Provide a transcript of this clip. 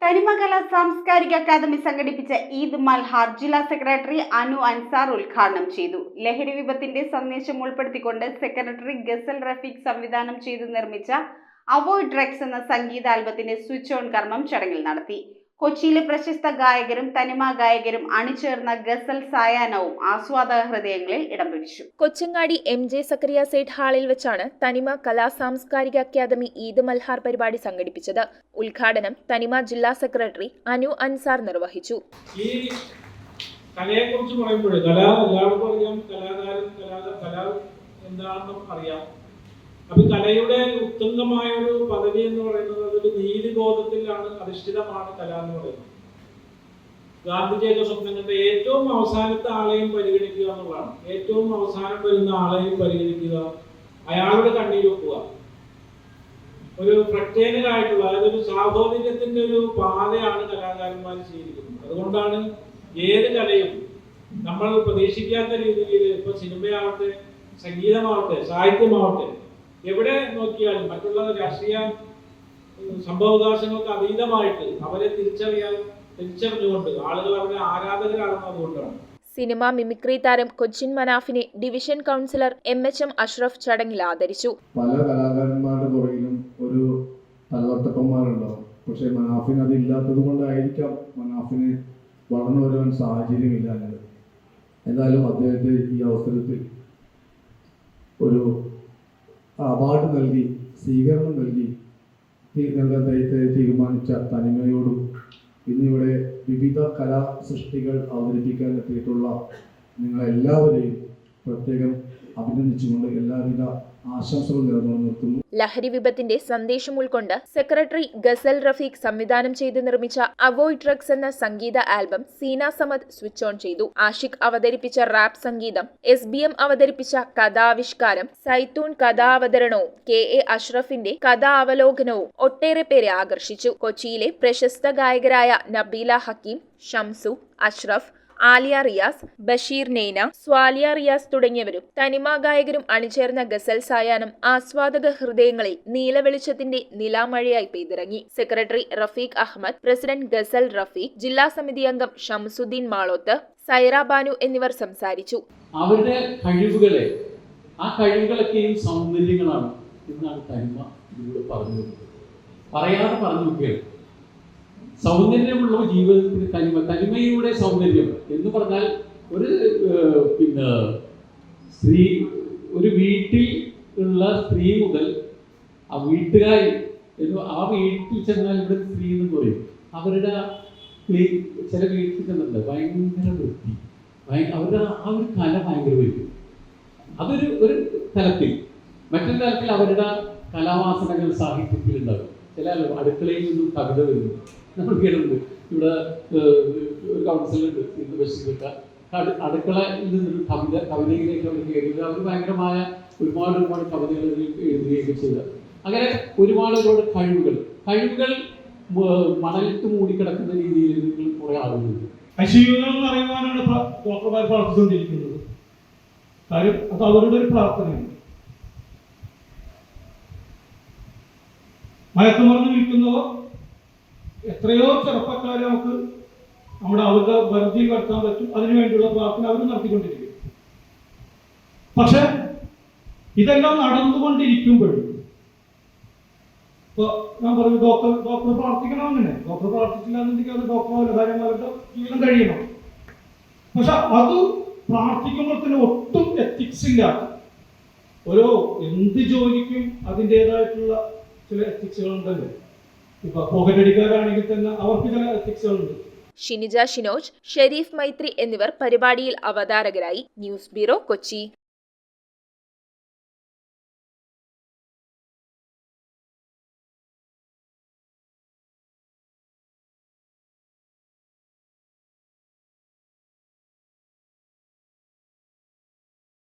തനിമകല സാംസ്കാരിക അക്കാദമി സംഘടിപ്പിച്ച ഈദ് മൽഹാർ ജില്ലാ സെക്രട്ടറി അനു അൻസാർ ഉദ്ഘാടനം ചെയ്തു. ലഹരി വിപത്തിന്റെ സന്ദേശം ഉൾപ്പെടുത്തിക്കൊണ്ട് സെക്രട്ടറി ഗസൽ റഫീഖ് സംവിധാനം ചെയ്തു നിർമ്മിച്ച അവോയ്ഡ് ഡ്രഗ്സ് എന്ന സംഗീത ആൽബത്തിന്റെ സ്വിച്ച് ഓൺ കർമ്മം ചടങ്ങിൽ നടത്തി. കൊച്ചിയിലെ പ്രശസ്ത ഗായകരും തനിമ ഗായകരും അണിചേർന്ന ഗസൽ സായാഹ്നവും ആസ്വാദക ഹൃദയങ്ങളിൽ ഇടം പിടിച്ചു. കൊച്ചങ്ങാടി MJ സക്കറിയ സേഠ് ഹാളിൽ വെച്ചാണ് തനിമ കലാ സാംസ്കാരിക അക്കാദമി ഈദ് മൽഹാർ പരിപാടി സംഘടിപ്പിച്ചത്. ഉദ്ഘാടനം തനിമ ജില്ലാ സെക്രട്ടറി അനു അൻസാർ നിർവഹിച്ചു. ഈ കലയെക്കുറിച്ച് പറയുമ്പോൾ എല്ലാവർക്കും അറിയാം, കല എന്താണെന്നും അറിയാം. അപ്പൊ കലയുടെ ഉത്തമമായ ഒരു പദവി എന്ന് പറയുന്നത് അതൊരു നീതിബോധത്തിലാണ് അധിഷ്ഠിതമാണ് കല എന്ന് പറയുന്നത്. ഗാന്ധിജിയുടെ സ്വപ്നം കണ്ട ഏറ്റവും അവസാനത്തെ ആളെയും പരിഗണിക്കുക എന്നുള്ളതാണ്. ഏറ്റവും അവസാനം വരുന്ന ആളെയും പരിഗണിക്കുക, അയാളുടെ കണ്ണീർ വെക്കുക. ഒരു പ്രത്യേകമായിട്ടുള്ള അതായത് ഒരു സാഹോദര്യത്തിന്റെ ഒരു പാതയാണ് കലാകാരന്മാർ സ്വീകരിക്കുന്നത്. അതുകൊണ്ടാണ് ഏത് കലയും നമ്മൾ പ്രതീക്ഷിക്കാത്ത രീതിയിൽ, ഇപ്പൊ സിനിമയാവട്ടെ, സംഗീതമാവട്ടെ, സാഹിത്യമാവട്ടെ, എവിടെ നോക്കിയാലും മറ്റുള്ള രാഷ്ട്രീയ സംഭവവികാസങ്ങൾക്ക് അതീതമായിട്ട് അവരെ തിരിച്ചറിഞ്ഞുകൊണ്ട് ആളുകൾ അവരെ ആരാധകരാകുന്നതുകൊണ്ടാണ്. സിനിമ മിമിക്രി താരം കൊച്ചിൻ മനാഫിനെ ഡിവിഷൻ കൗൺസിലർ MHM അഷ്റഫ് ചടങ്ങിൽ ആദരിച്ചു. പല കലാകാരന്മാരുടെ പുറകിലും ഒരു തലവർത്തപ്പന്മാരുണ്ടാവും. പക്ഷെ മനാഫിന് അതില്ലാത്തത് കൊണ്ടായിരിക്കാം മനാഫിന് വളർന്നു വരുവാൻ സാഹചര്യമില്ല. എന്തായാലും അദ്ദേഹത്തെ ഈ അവസരത്തിൽ ഒരു അവാർഡ് നൽകി സ്വീകരണം നൽകി നൽകാൻ തീരുമാനിച്ച തനിമയോടും ഇന്നിവിടെ വിവിധ കലാ സൃഷ്ടികൾ അവതരിപ്പിക്കാൻ എത്തിയിട്ടുള്ള നിങ്ങളെല്ലാവരെയും പ്രത്യേകം അഭിനന്ദിച്ചുകൊണ്ട് എല്ലാവിധ ആശംസകൾ നിർത്തുന്നു. ലഹരി വിപത്തിന്റെ സന്ദേശം ഉൾക്കൊണ്ട് സെക്രട്ടറി ഗസൽ റഫീഖ് സംവിധാനം ചെയ്ത് നിർമ്മിച്ച അവോയ്ഡ് ഡ്രഗ്സ് എന്ന സംഗീത album Seena Samad switch on ചെയ്തു. ആഷിഖ് അവതരിപ്പിച്ച റാപ്പ് സംഗീതം, SBM അവതരിപ്പിച്ച കഥാവിഷ്കാരം, സൈത്തൂൺ കഥാവതരണവും KA അഷ്റഫിന്റെ കഥാവലോകനവും ഒട്ടേറെ പേരെ ആകർഷിച്ചു. കൊച്ചിയിലെ പ്രശസ്ത ഗായകരായ നബീല ഹക്കീം, ഷംസു, അഷ്റഫ്, ആലിയ റിയാസ്, ബഷീർ നെയ്ന, സ്വാലിയ റിയാസ് തുടങ്ങിയവരും തനിമ ഗായകരും അണിചേർന്ന ഗസൽ സായാഹ്നം ആസ്വാദക ഹൃദയങ്ങളിൽ നീലവെളിച്ചത്തിന്റെ നിലാമഴയായി പെയ്തിറങ്ങി. സെക്രട്ടറി റഫീഖ് അഹമ്മദ്, പ്രസിഡന്റ് ഗസൽ റഫീഖ്, ജില്ലാ സമിതി അംഗം ഷംസുദ്ദീൻ മാളോത്ത്, സൈറ ബാനു എന്നിവർ സംസാരിച്ചു. അവരുടെ കഴിവുകളെ, ആ കഴിവുകളൊക്കെയും സൗന്ദര്യങ്ങളാണ് എന്നാണ് തനിമ ഇതിലൂടെ പറഞ്ഞത്. പറയാതെ പറഞ്ഞു നോക്കിയാൽ സൗന്ദര്യമുള്ള ജീവിതത്തിന് തനിമയുടെ സൗന്ദര്യം എന്ന് പറഞ്ഞാൽ ഒരു സ്ത്രീ, ഒരു വീട്ടിൽ ഉള്ള സ്ത്രീ മുതൽ ആ വീട്ടുകാർ, ആ വീട്ടിൽ ചെന്നാൽ ഇവിടെ സ്ത്രീ എന്ന് പറയും. അവരുടെ ചില വീട്ടിൽ ചെന്നിട്ടുണ്ട് ഭയങ്കര വൃത്തി, അവരുടെ ആ ഒരു കല ഭയങ്കര വൃത്തി. ഒരു തലത്തിൽ. മറ്റൊരു തലത്തിൽ അവരുടെ കലാവാസനകൾ സാഹിത്യത്തിൽ ഉണ്ടാകും. ചില അടുക്കളയിൽ നിന്നും കവിത വരുന്നു. നമ്മൾ കേട്ടിട്ടുണ്ട്. ഇവിടെ ഒരു കൗൺസിലുണ്ട്, അടുക്കളയിൽ നിന്നൊരു കവിതയിലേക്ക് അവർ കയറിയത്. അവർ ഭയങ്കരമായ ഒരുപാട് കവിതകൾ എഴുതുകയൊക്കെ ചെയ്ത. അങ്ങനെ ഒരുപാട് കഴിവുകൾ മണലിട്ട് മൂടിക്കിടക്കുന്ന രീതിയിൽ കുറെ ആളുകളുണ്ട്. അശീലം എന്ന് അറിയുവാനാണ് ഡോക്ടർമാർ പ്രാർത്ഥിച്ചുകൊണ്ടിരിക്കുന്നത്. കാര്യം അത് അവരുടെ ഒരു പ്രാർത്ഥനയാണ്. മയക്കുമരുന്ന് വിൽക്കുന്നവർ എത്രയോ ചെറുപ്പക്കാരെ നമുക്ക് അവരുടെ പരിധിയിൽ വരുത്താൻ പറ്റും. അതിനുവേണ്ടിയുള്ള പ്രാർത്ഥന അവർ നടത്തിക്കൊണ്ടിരിക്കും. പക്ഷെ ഇതെല്ലാം നടന്നുകൊണ്ടിരിക്കുമ്പോഴും ഇപ്പൊ ഞാൻ പറഞ്ഞു, ഡോക്ടർ പ്രാർത്ഥിക്കണം. അങ്ങനെ ഡോക്ടർ പ്രാർത്ഥിച്ചില്ലാന്നുണ്ടെങ്കിൽ അത് ഡോക്ടറുടെ കാര്യങ്ങളുടെ ജീവിതം കഴിയണം. പക്ഷെ അത് പ്രാർത്ഥിക്കുമ്പോൾ തന്നെ ഒട്ടും എത്തിക്സ് ഇല്ലാത്ത എന്ത് ജോലിക്കും അതിൻ്റെതായിട്ടുള്ള ചില എത്തിക്സുകൾ ഉണ്ടല്ലോ. ഇപ്പൊ പോക്കറ്റടിക്കാരാണെങ്കിൽ തന്നെ അവർക്ക് ചില എത്തിക്സുകളുണ്ട്. ഷിനിജ ഷിനോജ്, ഷെരീഫ് മൈത്രി എന്നിവർ പരിപാടിയിൽ അവതാരകരായി. News bureau, Kochi.